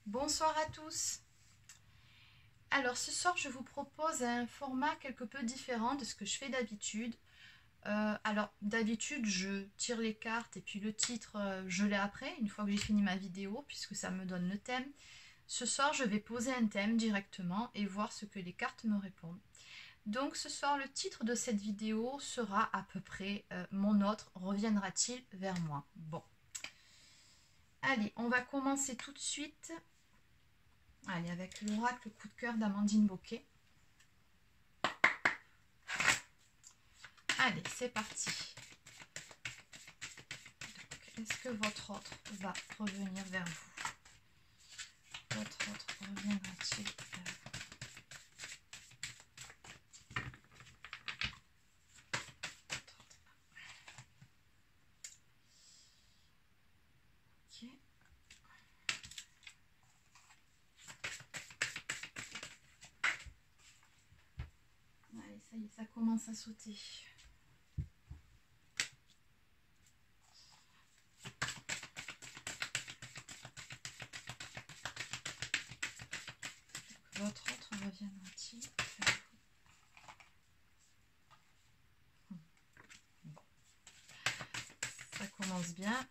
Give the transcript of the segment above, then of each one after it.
Bonsoir à tous. Alors ce soir je vous propose un format quelque peu différent de ce que je fais d'habitude. Alors d'habitude je tire les cartes et puis le titre je l'ai après, une fois que j'ai fini ma vidéo, puisque ça me donne le thème. Ce soir je vais poser un thème directement et voir ce que les cartes me répondent. Donc ce soir le titre de cette vidéo sera à peu près mon autre reviendra-t-il vers moi? Bon. Allez, on va commencer tout de suite. Allez, avec l'oracle coup de cœur d'Amandine Bocquet. Allez, c'est parti. Est-ce que votre autre va revenir vers vous? Votre autre reviendra-t-il vers vous? Ok. Allez, ça y est, ça commence à sauter. Votre autre reviendra-t-il vers vous? Bon. Ça commence bien.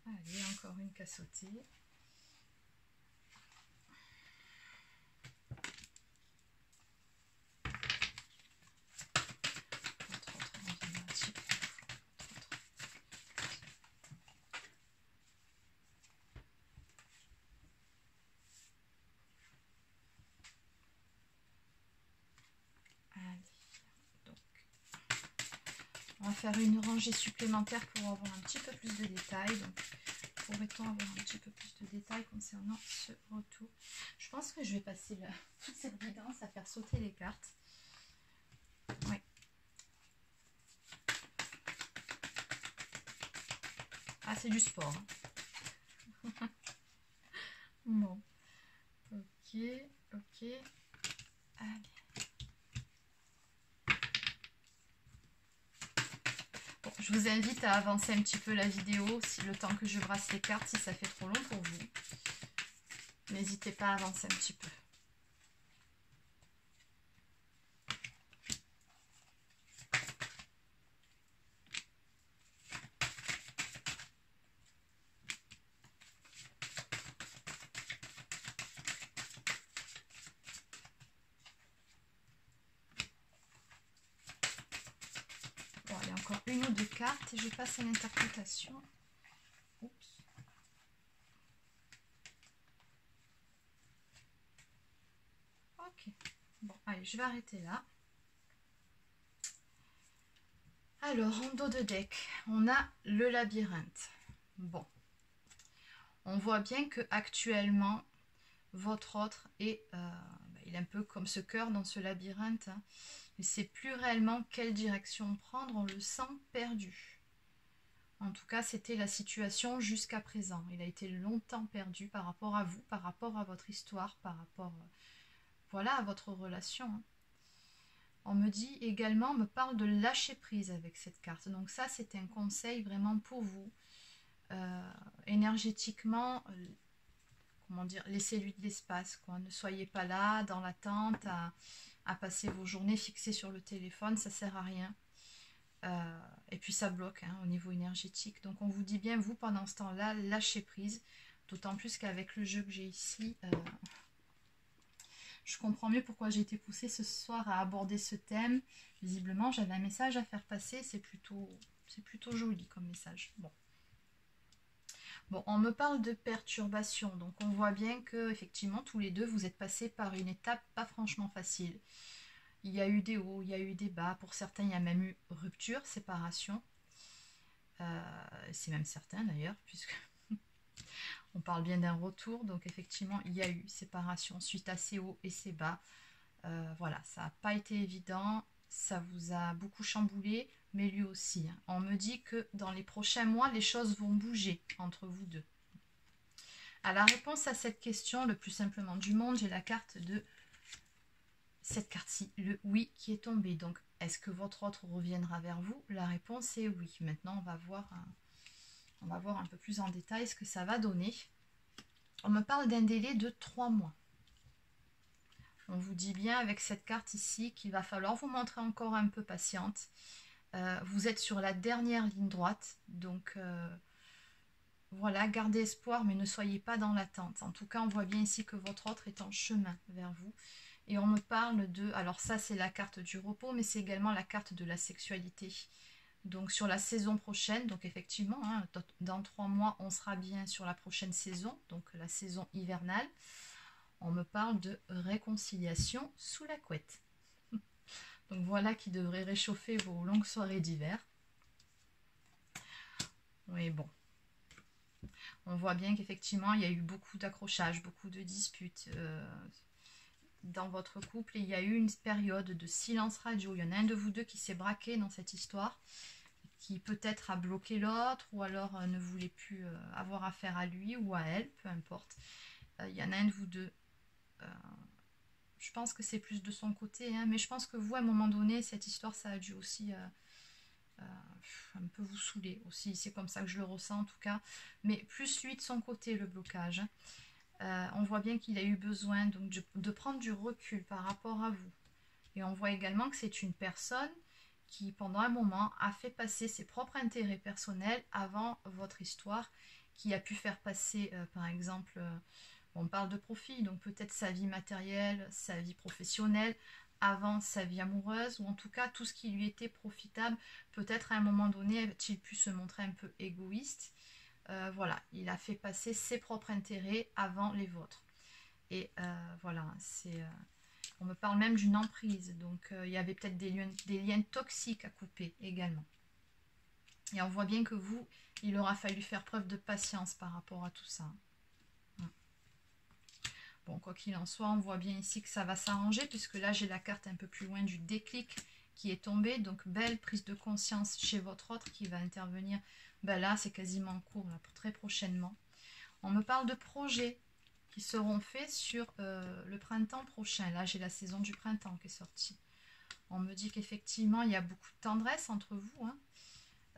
Allez, encore une qui a sauté. On va faire une rangée supplémentaire pour avoir un petit peu plus de détails. Donc, pourrait-on avoir un petit peu plus de détails concernant ce retour? Je pense que je vais passer toute cette guidance à faire sauter les cartes. Oui. Ah, c'est du sport. Hein. Bon. Ok, ok. Allez. Bon, je vous invite à avancer un petit peu la vidéo si le temps que je brasse les cartes, si ça fait trop long pour vous. N'hésitez pas à avancer un petit peu. Bon, il y a encore une ou deux cartes et je passe à l'interprétation. Oups. Ok. Bon, allez, je vais arrêter là. Alors, en dos de deck, on a le labyrinthe. Bon. On voit bien que actuellement, votre autre est, il est un peu comme ce cœur dans ce labyrinthe. Hein. Il ne sait plus réellement quelle direction prendre, on le sent perdu. En tout cas, c'était la situation jusqu'à présent. Il a été longtemps perdu par rapport à vous, par rapport à votre histoire, par rapport voilà, à votre relation. Hein. On me dit également, on me parle de lâcher prise avec cette carte. Donc ça, c'est un conseil vraiment pour vous. Énergétiquement, comment dire, laissez-lui de l'espace. Ne soyez pas là, dans l'attente, à passer vos journées fixées sur le téléphone. Ça ne sert à rien. Et puis ça bloque hein, au niveau énergétique. Donc on vous dit bien, vous, pendant ce temps-là, lâchez prise. D'autant plus qu'avec le jeu que j'ai ici... je comprends mieux pourquoi j'ai été poussée ce soir à aborder ce thème. Visiblement, j'avais un message à faire passer. C'est plutôt joli comme message. Bon, on me parle de perturbation. Donc, on voit bien que effectivement, tous les deux, vous êtes passés par une étape pas franchement facile. Il y a eu des hauts, il y a eu des bas. Pour certains, il y a même eu rupture, séparation. C'est même certain d'ailleurs, puisque... on parle bien d'un retour, donc effectivement, il y a eu séparation suite à ces hauts et ces bas. Voilà, ça n'a pas été évident, ça vous a beaucoup chamboulé, mais lui aussi. Hein. On me dit que dans les prochains mois, les choses vont bouger entre vous deux. À la réponse à cette question, le plus simplement du monde, j'ai la carte de cette carte-ci, le oui qui est tombé. Donc, est-ce que votre autre reviendra vers vous? La réponse est oui. Maintenant, on va voir un peu plus en détail ce que ça va donner. On me parle d'un délai de 3 mois. On vous dit bien avec cette carte ici qu'il va falloir vous montrer encore un peu patiente. Vous êtes sur la dernière ligne droite, donc voilà, gardez espoir, mais ne soyez pas dans l'attente. En tout cas, on voit bien ici que votre autre est en chemin vers vous. Et on me parle de... Alors ça, c'est la carte du repos, mais c'est également la carte de la sexualité. Donc sur la saison prochaine, donc effectivement, hein, dans 3 mois, on sera bien sur la prochaine saison, donc la saison hivernale. On me parle de réconciliation sous la couette. Donc voilà qui devrait réchauffer vos longues soirées d'hiver. Oui, bon. On voit bien qu'effectivement, il y a eu beaucoup d'accrochages, beaucoup de disputes dans votre couple. Et il y a eu une période de silence radio. Il y en a un de vous deux qui s'est braqué dans cette histoire, qui peut-être a bloqué l'autre, ou alors ne voulait plus avoir affaire à lui ou à elle, peu importe. Il y en a un de vous deux. Je pense que c'est plus de son côté, hein, mais je pense que vous, à un moment donné, cette histoire, ça a dû aussi un peu vous saouler aussi. C'est comme ça que je le ressens en tout cas. Mais plus lui de son côté, le blocage. On voit bien qu'il a eu besoin donc, de prendre du recul par rapport à vous. Et on voit également que c'est une personne qui, pendant un moment, a fait passer ses propres intérêts personnels avant votre histoire, qui a pu faire passer, par exemple... on parle de profit, donc peut-être sa vie matérielle, sa vie professionnelle, avant sa vie amoureuse, ou en tout cas tout ce qui lui était profitable. Peut-être à un moment donné, a-t-il pu se montrer un peu égoïste. Voilà, il a fait passer ses propres intérêts avant les vôtres. Et voilà, on me parle même d'une emprise, donc il y avait peut-être des liens toxiques à couper également. Et on voit bien que vous, il aura fallu faire preuve de patience par rapport à tout ça. Bon, quoi qu'il en soit, on voit bien ici que ça va s'arranger, puisque là, j'ai la carte un peu plus loin du déclic qui est tombé. Donc, belle prise de conscience chez votre autre qui va intervenir. Ben là, c'est quasiment en cours, là, pour très prochainement. On me parle de projets qui seront faits sur le printemps prochain. Là, j'ai la saison du printemps qui est sortie. On me dit qu'effectivement, il y a beaucoup de tendresse entre vous.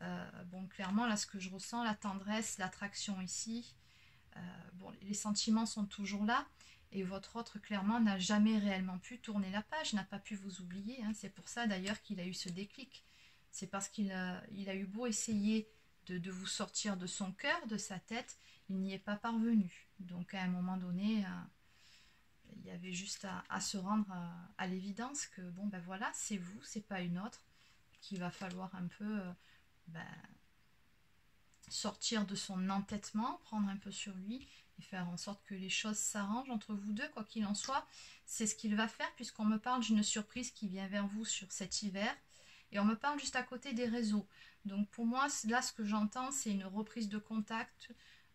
Hein. Bon, clairement, là, ce que je ressens, la tendresse, l'attraction ici. Bon, les sentiments sont toujours là. Et votre autre, clairement, n'a jamais réellement pu tourner la page, n'a pas pu vous oublier. Hein. C'est pour ça, d'ailleurs, qu'il a eu ce déclic. C'est parce qu'il a eu beau essayer de vous sortir de son cœur, de sa tête, il n'y est pas parvenu. Donc, à un moment donné, il y avait juste à se rendre à l'évidence que, bon, ben voilà, c'est vous, c'est pas une autre, qu'il va falloir un peu sortir de son entêtement, prendre un peu sur lui, et faire en sorte que les choses s'arrangent entre vous deux, quoi qu'il en soit. C'est ce qu'il va faire, puisqu'on me parle d'une surprise qui vient vers vous sur cet hiver, et on me parle juste à côté des réseaux. Donc pour moi, là, ce que j'entends, c'est une reprise de contact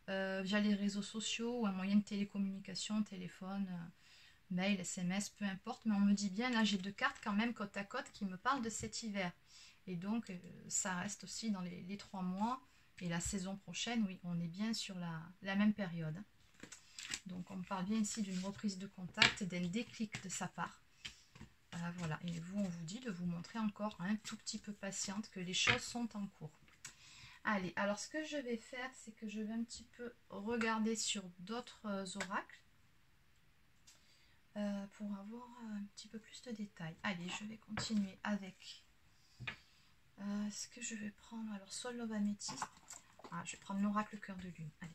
via les réseaux sociaux, ou un moyen de télécommunication, téléphone, mail, SMS, peu importe. Mais on me dit bien, là, j'ai 2 cartes quand même côte à côte qui me parlent de cet hiver. Et donc, ça reste aussi dans les 3 mois. Et la saison prochaine, oui, on est bien sur la même période. Donc, on me parle bien ici d'une reprise de contact, d'un déclic de sa part. Voilà, et vous, on vous dit de vous montrer encore un tout petit peu patiente, que les choses sont en cours. Allez, alors ce que je vais faire, c'est que je vais un petit peu regarder sur d'autres oracles pour avoir un petit peu plus de détails. Allez, je vais continuer avec... ce que je vais prendre, alors Soul of Amethyst. Ah, je vais prendre l'oracle cœur de lune. Allez.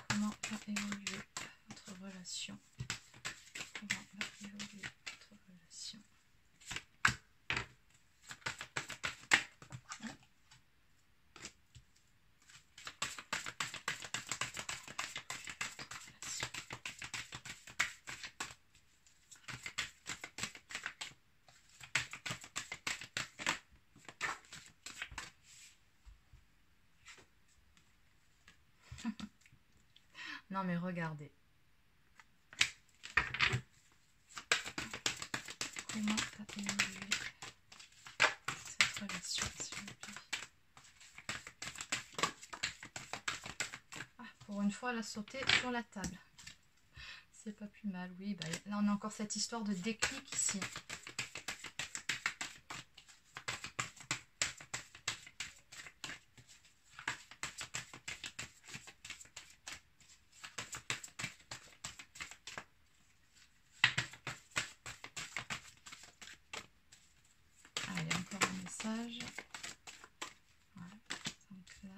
Comment va évoluer votre relation? Comment va évoluer votre relation? Non mais regardez. Comment va évoluer cette relation, s'il vous plaît? pour une fois, la sauter sur la table. C'est pas plus mal, oui. Bah, là, on a encore cette histoire de déclic ici. Allez, encore un message. Voilà, donc là.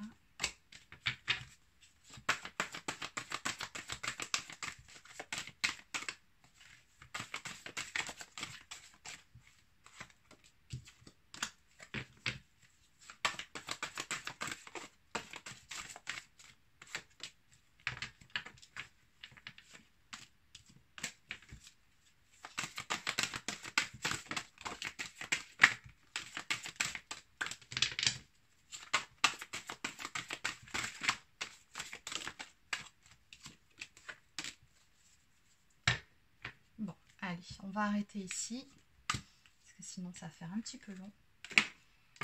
Bon, allez, on va arrêter ici, parce que sinon ça va faire un petit peu long.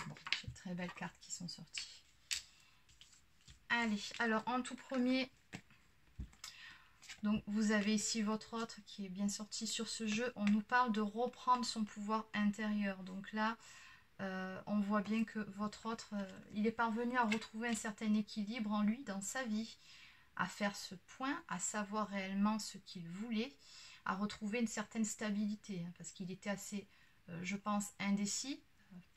Bon, j'ai de très belles cartes qui sont sorties. Allez, alors en tout premier, donc vous avez ici votre autre qui est bien sorti sur ce jeu. On nous parle de reprendre son pouvoir intérieur. Donc là, on voit bien que votre autre, il est parvenu à retrouver un certain équilibre en lui, dans sa vie, à faire ce point, à savoir réellement ce qu'il voulait, à retrouver une certaine stabilité, hein, parce qu'il était assez, je pense, indécis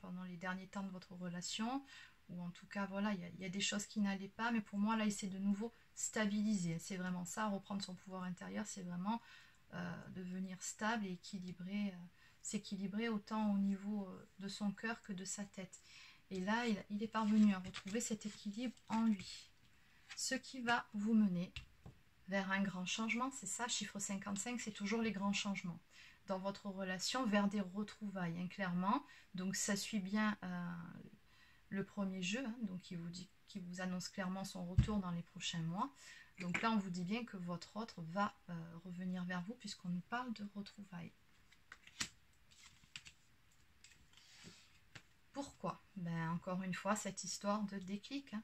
pendant les derniers temps de votre relation, ou en tout cas, voilà, il y a des choses qui n'allaient pas, mais pour moi, là, il s'est de nouveau stabilisé. C'est vraiment ça, reprendre son pouvoir intérieur, c'est vraiment devenir stable et équilibré, s'équilibrer autant au niveau de son cœur que de sa tête. Et là, il est parvenu à retrouver cet équilibre en lui. Ce qui va vous mener vers un grand changement, c'est ça, chiffre 55, c'est toujours les grands changements dans votre relation, vers des retrouvailles, hein, clairement. Donc ça suit bien le premier jeu, hein, donc qui vous annonce clairement son retour dans les prochains mois. Donc là, on vous dit bien que votre autre va revenir vers vous, puisqu'on nous parle de retrouvailles. Pourquoi? Ben, encore une fois, cette histoire de déclic, hein.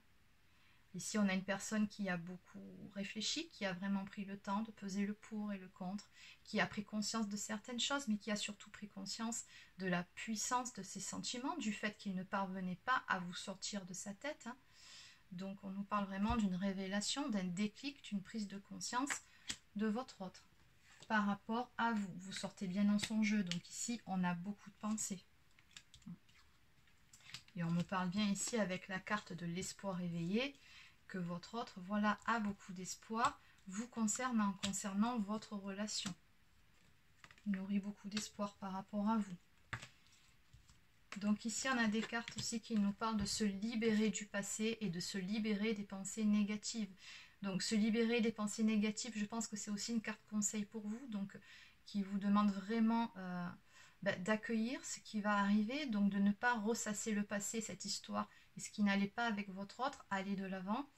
Ici, on a une personne qui a beaucoup réfléchi, qui a vraiment pris le temps de peser le pour et le contre, qui a pris conscience de certaines choses, mais qui a surtout pris conscience de la puissance de ses sentiments, du fait qu'il ne parvenait pas à vous sortir de sa tête, hein. Donc, on nous parle vraiment d'une révélation, d'un déclic, d'une prise de conscience de votre autre par rapport à vous. Vous sortez bien dans son jeu, donc ici, on a beaucoup de pensées. Et on me parle bien ici avec la carte de l'espoir éveillé, que votre autre, voilà, a beaucoup d'espoir vous concernant votre relation. Il nourrit beaucoup d'espoir par rapport à vous. Donc ici, on a des cartes aussi qui nous parlent de se libérer du passé et de se libérer des pensées négatives. Donc se libérer des pensées négatives, je pense que c'est aussi une carte conseil pour vous, donc qui vous demande vraiment d'accueillir ce qui va arriver, donc de ne pas ressasser le passé, cette histoire, et ce qui n'allait pas avec votre autre, aller de l'avant.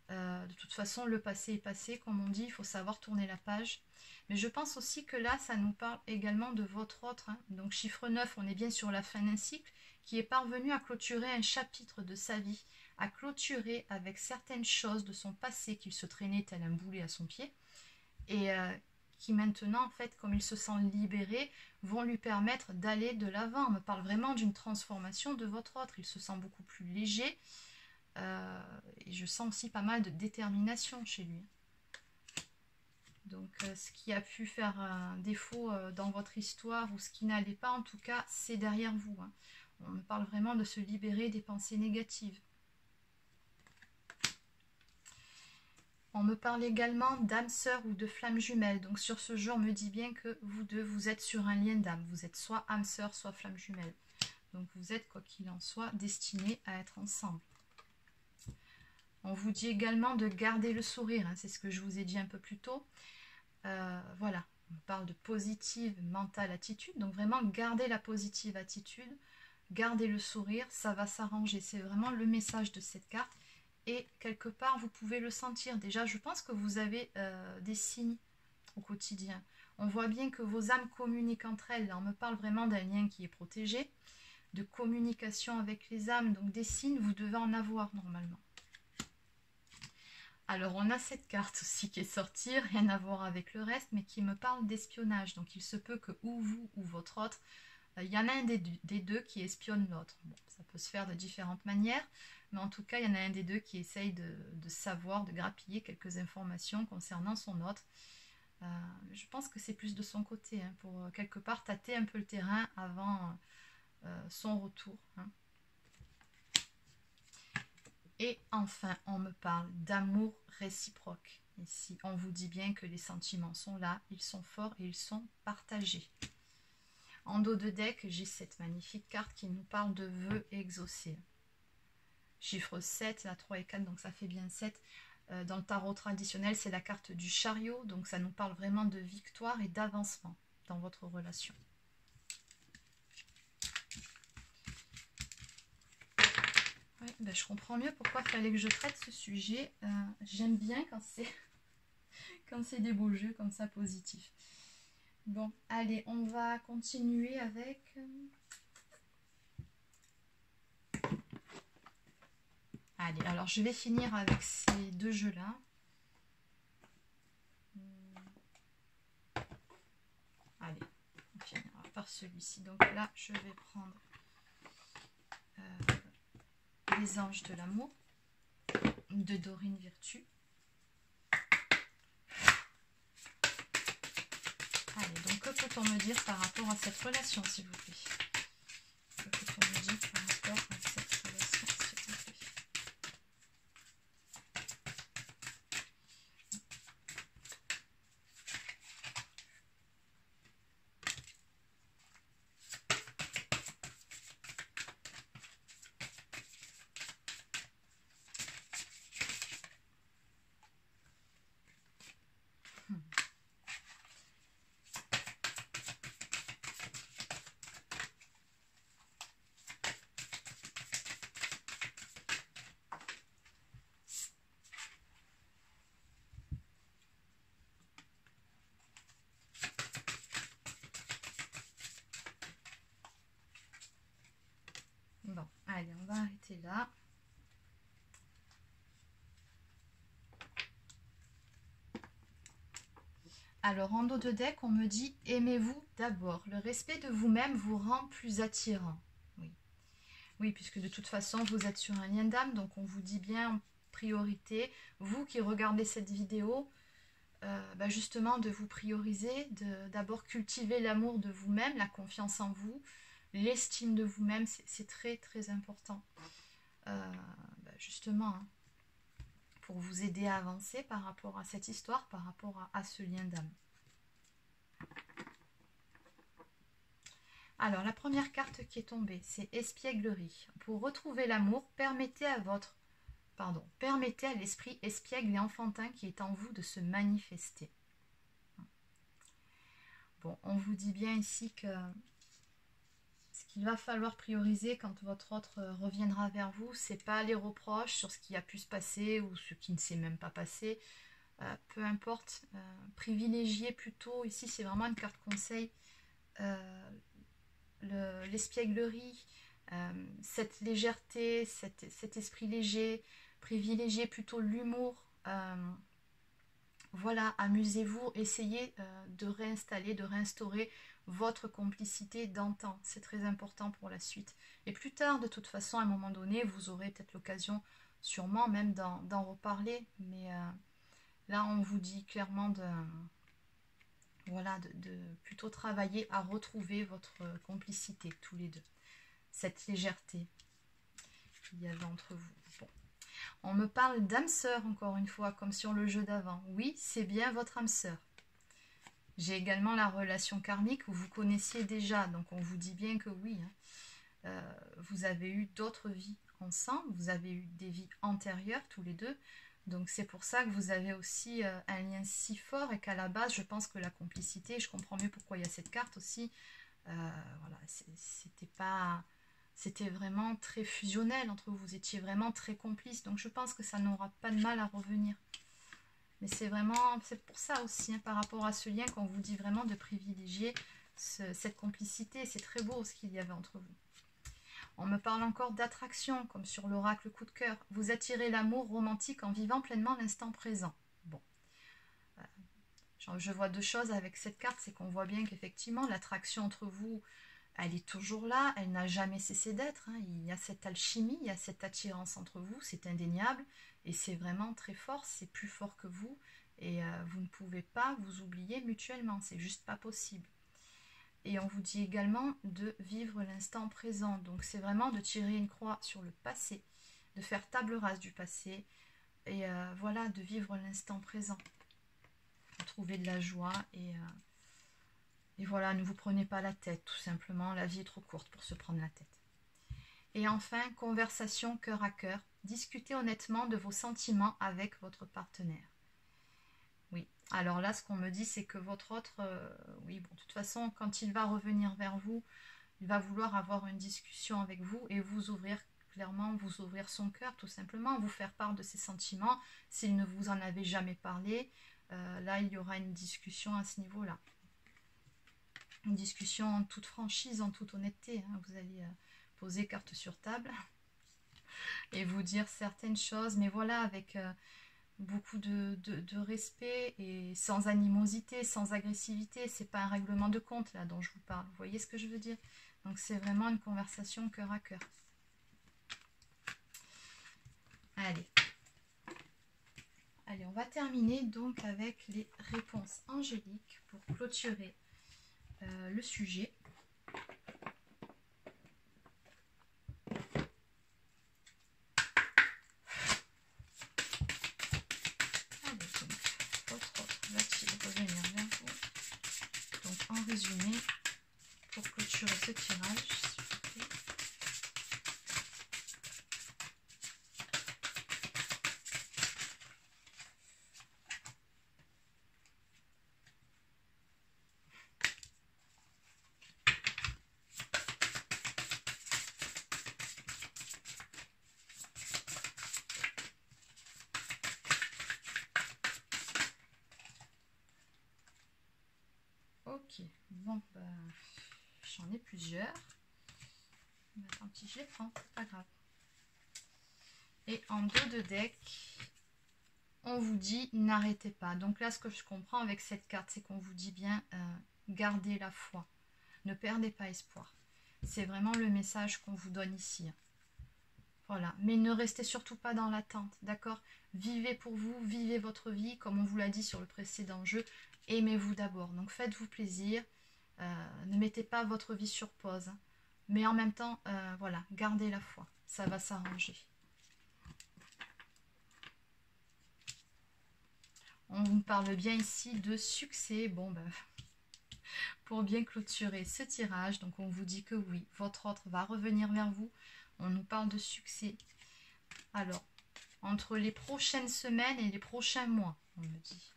De toute façon, le passé est passé, comme on dit, il faut savoir tourner la page. Mais je pense aussi que là, ça nous parle également de votre autre, hein. Donc chiffre 9, on est bien sur la fin d'un cycle, qui est parvenu à clôturer un chapitre de sa vie, à clôturer avec certaines choses de son passé qu'il se traînait tel un boulet à son pied, et qui maintenant, en fait, comme il se sent libéré, vont lui permettre d'aller de l'avant. On me parle vraiment d'une transformation de votre autre. Il se sent beaucoup plus léger. Et je sens aussi pas mal de détermination chez lui. Donc, ce qui a pu faire un défaut dans votre histoire ou ce qui n'allait pas, en tout cas, c'est derrière vous, hein. On me parle vraiment de se libérer des pensées négatives. On me parle également d'âme sœur ou de flamme jumelle. Donc sur ce jeu, on me dit bien que vous deux, vous êtes sur un lien d'âme. Vous êtes soit âme sœur, soit flamme jumelle. Donc vous êtes, quoi qu'il en soit, destinés à être ensemble. On vous dit également de garder le sourire, hein, c'est ce que je vous ai dit un peu plus tôt. Voilà, on parle de positive mentale attitude. Donc vraiment, garder la positive attitude, garder le sourire, ça va s'arranger. C'est vraiment le message de cette carte. Et quelque part, vous pouvez le sentir. Déjà, je pense que vous avez des signes au quotidien. On voit bien que vos âmes communiquent entre elles. Là, on me parle vraiment d'un lien qui est protégé, de communication avec les âmes. Donc, des signes, vous devez en avoir normalement. Alors, on a cette carte aussi qui est sortie, rien à voir avec le reste, mais qui me parle d'espionnage. Donc, il se peut que ou vous ou votre autre, il y en a un des deux qui espionne l'autre. Bon, ça peut se faire de différentes manières, mais en tout cas, il y en a un des deux qui essaye de savoir, de grappiller quelques informations concernant son autre. Je pense que c'est plus de son côté, hein, pour quelque part tâter un peu le terrain avant son retour. Hein. Et enfin, on me parle d'amour réciproque. Ici, on vous dit bien que les sentiments sont là, ils sont forts et ils sont partagés. En dos de deck, j'ai cette magnifique carte qui nous parle de vœux exaucés. Chiffre 7, la 3 et 4, donc ça fait bien 7. Dans le tarot traditionnel, c'est la carte du chariot, donc ça nous parle vraiment de victoire et d'avancement dans votre relation. Oui, ben je comprends mieux pourquoi il fallait que je traite ce sujet. J'aime bien quand c'est des beaux jeux comme ça, positifs. Bon, allez, on va continuer avec... Allez, alors je vais finir avec ces deux jeux-là. Allez, on finira par celui-ci. Donc là, je vais prendre les anges de l'amour de Dorine Virtue. Allez, donc que peut-on me dire par rapport à cette relation, s'il vous plaît? Que peut-on me dire par rapport à cette relation, s'il vous plaît? Bon, allez, on va arrêter là. Alors, en dos de deck, on me dit « Aimez-vous d'abord. Le respect de vous-même vous rend plus attirant. » Oui. Oui, puisque de toute façon, vous êtes sur un lien d'âme, donc on vous dit bien en priorité, vous qui regardez cette vidéo, justement de vous prioriser, d'abord cultiver l'amour de vous-même, la confiance en vous, l'estime de vous-même, c'est très très important. Justement, hein, pour vous aider à avancer par rapport à cette histoire, par rapport à ce lien d'âme. Alors, la première carte qui est tombée, c'est Espièglerie. Pour retrouver l'amour, permettez à l'esprit espiègle et enfantin qui est en vous de se manifester. Bon, on vous dit bien ici que ce qu'il va falloir prioriser quand votre autre reviendra vers vous, c'est pas les reproches sur ce qui a pu se passer ou ce qui ne s'est même pas passé. Peu importe, privilégiez plutôt, ici c'est vraiment une carte conseil, l'espièglerie, cette légèreté, cet esprit léger, privilégiez plutôt l'humour. Voilà, amusez-vous, essayez de réinstaller, de réinstaurer votre complicité d'antan. C'est très important pour la suite. Et plus tard, de toute façon, à un moment donné, vous aurez peut-être l'occasion, sûrement même d'en reparler. Mais là, on vous dit clairement de plutôt travailler à retrouver votre complicité, tous les deux. Cette légèreté qu'il y avait entre vous. Bon. On me parle d'âme sœur, encore une fois, comme sur le jeu d'avant. Oui, c'est bien votre âme sœur. J'ai également la relation karmique où vous connaissiez déjà, donc on vous dit bien que oui. Hein. Vous avez eu d'autres vies ensemble, vous avez eu des vies antérieures, tous les deux. Donc c'est pour ça que vous avez aussi un lien si fort et qu'à la base, je pense que la complicité, je comprends mieux pourquoi il y a cette carte aussi, voilà, c'était vraiment très fusionnel entre vous, vous étiez vraiment très complices, donc je pense que ça n'aura pas de mal à revenir. Mais c'est pour ça aussi, hein, par rapport à ce lien, qu'on vous dit vraiment de privilégier cette complicité, c'est très beau ce qu'il y avait entre vous. On me parle encore d'attraction, comme sur l'oracle coup de cœur. Vous attirez l'amour romantique en vivant pleinement l'instant présent. Bon. Je vois deux choses avec cette carte, c'est qu'on voit bien qu'effectivement, l'attraction entre vous, elle est toujours là, elle n'a jamais cessé d'être. Hein. Il y a cette alchimie, il y a cette attirance entre vous, c'est indéniable. Et c'est vraiment très fort, c'est plus fort que vous. Et vous ne pouvez pas vous oublier mutuellement, c'est juste pas possible. Et on vous dit également de vivre l'instant présent. Donc c'est vraiment de tirer une croix sur le passé, de faire table rase du passé. Et voilà, de vivre l'instant présent. Trouver de la joie et voilà, ne vous prenez pas la tête, tout simplement. La vie est trop courte pour se prendre la tête. Et enfin, conversation cœur à cœur. Discutez honnêtement de vos sentiments avec votre partenaire. Oui, alors là, ce qu'on me dit, c'est que votre autre, oui, bon, de toute façon, quand il va revenir vers vous, il va vouloir avoir une discussion avec vous et vous ouvrir, clairement, vous ouvrir son cœur, tout simplement, vous faire part de ses sentiments. S'il ne vous en avait jamais parlé, là, il y aura une discussion à ce niveau-là. Une discussion en toute franchise, en toute honnêteté. Hein. Vous allez poser carte sur table et vous dire certaines choses, mais voilà, avec beaucoup de respect et sans animosité, sans agressivité. C'est pas un règlement de compte là dont je vous parle. Vous voyez ce que je veux dire? Donc c'est vraiment une conversation cœur à cœur. Allez. Allez, on va terminer donc avec les réponses angéliques pour clôturer le sujet. Allez, donc, votre autre va-t-il revenir vers vous? Donc, en résumé, pour clôturer ce tirage, s'il vous plaît. Ok, bon, bah, j'en ai plusieurs. Mais tant pis, je les prends, c'est pas grave. Et en dos de deck, on vous dit n'arrêtez pas. Donc là, ce que je comprends avec cette carte, c'est qu'on vous dit bien gardez la foi. Ne perdez pas espoir. C'est vraiment le message qu'on vous donne ici. Voilà, mais ne restez surtout pas dans l'attente, d'accord? Vivez pour vous, vivez votre vie, comme on vous l'a dit sur le précédent jeu. Aimez-vous d'abord, donc faites-vous plaisir. Ne mettez pas votre vie sur pause. Mais en même temps, voilà, gardez la foi. Ça va s'arranger. On vous parle bien ici de succès. Bon, ben, pour bien clôturer ce tirage, donc on vous dit que oui, votre autre va revenir vers vous. On nous parle de succès. Alors, entre les prochaines semaines et les prochains mois, on me dit.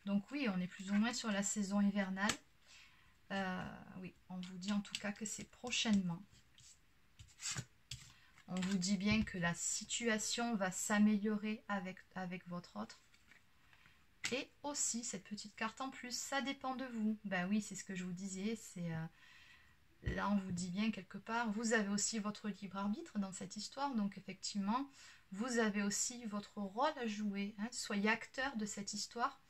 Donc oui, on est plus ou moins sur la saison hivernale. Oui, on vous dit en tout cas que c'est prochainement. On vous dit bien que la situation va s'améliorer avec votre autre. Et aussi, cette petite carte en plus, ça dépend de vous. Ben oui, c'est ce que je vous disais. Là, on vous dit bien quelque part, vous avez aussi votre libre arbitre dans cette histoire. Donc effectivement, vous avez aussi votre rôle à jouer. Hein. Soyez acteur de cette histoire.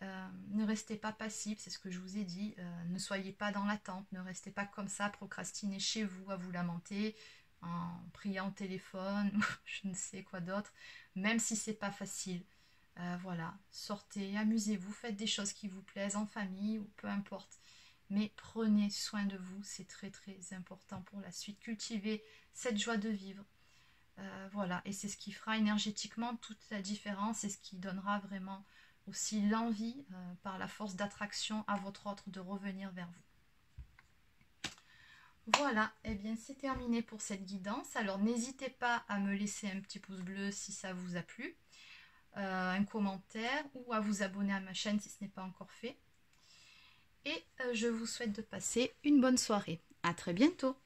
Ne restez pas passif, c'est ce que je vous ai dit. Ne soyez pas dans l'attente. Ne restez pas comme ça, procrastiner chez vous, à vous lamenter, en priant au téléphone, je ne sais quoi d'autre. Même si c'est pas facile. Voilà, sortez, amusez-vous, faites des choses qui vous plaisent en famille ou peu importe. Mais prenez soin de vous, c'est très très important pour la suite. Cultivez cette joie de vivre. Voilà, et c'est ce qui fera énergétiquement toute la différence et ce qui donnera vraiment aussi l'envie par la force d'attraction à votre autre de revenir vers vous. Voilà, et bien c'est terminé pour cette guidance. Alors n'hésitez pas à me laisser un petit pouce bleu si ça vous a plu. Un commentaire ou à vous abonner à ma chaîne si ce n'est pas encore fait. Et je vous souhaite de passer une bonne soirée. À très bientôt.